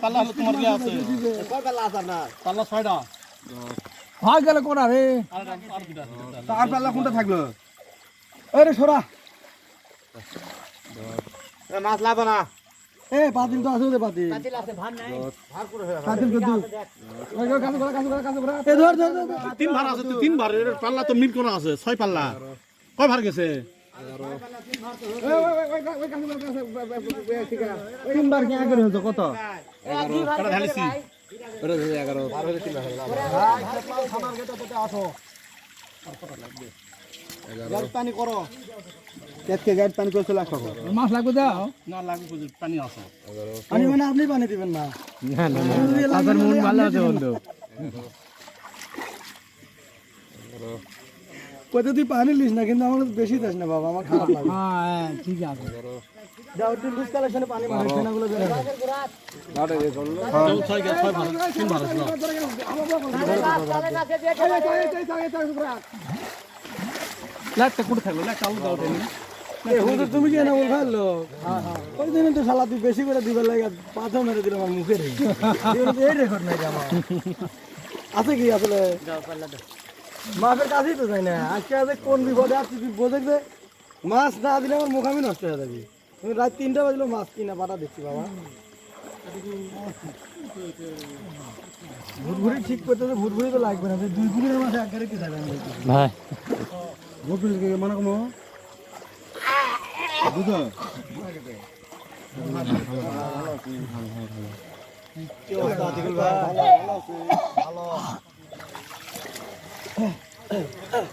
পাল্লা হলো তোমার কি আছে কয় পাল্লা আছে না পাল্লা 6টা ভাগ গেল কোনা রে তার পাল্লা কোনটা থাকলো আরে সরা মাছ লাভ না এ পাতিল তো আছে পাতিল পাতিল আছে ভার নাই ভার করে হয়ে পাতিল কত ওই কাজ করা এ ধর ধর তিন ভার আছে তো তিন ভার এর পাল্লা তো মিল করা আছে 6 পাল্লা কয় ভার গেছে তিনবার কি আগে হতো কত 11 কটা ঢালিছি ওটা 11 ভার হলে তিন ভার খাবার গেটা তো আসো 11 গাড়ি পানি করো কেটকে গাড়ি পানি করে চলে আসো মাছ লাগবে দাও না লাগবে পানি আছে পানি মানে আপনি পানি দিবেন না না না আপনার মন ভালো আছে বন্ধু কত তুই পানি লিস না কিন্তু আমার বেশি দাস না বাবা আমার খারাপ লাগে হ্যাঁ ঠিক আছে যাও তুই লুজ কালেকশনে পানি মার ফেনাগুলো বের নাটে রে চল ছয় গেছে 6 ভার তিন ভার আছে লাইটটা কোথায় থাকলো লাইট চালু দাও দেনি হুজুর তুমি কি না বল ভালো ওই দিন তো শালা তুই বেশি করে দিবার লাগে পাথর মেরে দিলাম আমার মুখে রে এই রেকর্ড নাই আমার আছে কি আসলে মাছের কাছেই তো যাই না আজকে আজ কোন বিপদে আসছি তুই বোঝে যে মাছ না দিলে আমার মুখ আমি নষ্ট হয়ে যাবি তুমি রাত 3টা বাজলো মাছ কিনা পাটা দেখছি বাবা ভুটভুড়ি ঠিক করতে তো ভুটভুড়ি তো লাগবে না 2 কুড়ির মাসে আকারে কি যাবে ভাই ভুটভুড়ি কে মানে কমো বুঝো কি অবস্থা আতিকুল ভাই ভালো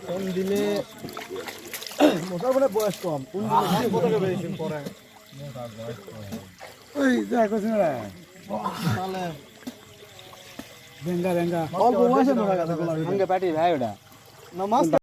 কোন দিলে মোটার মানে বয়স কম কোন দিলে কত টাকা বেশি পড়ে ওই যা কইছ না তাহলে বেঙ্গা বেঙ্গা অল্প বয়সে মোটা কথা বলা সঙ্গে পাটি ভাই ওটা নমস্কার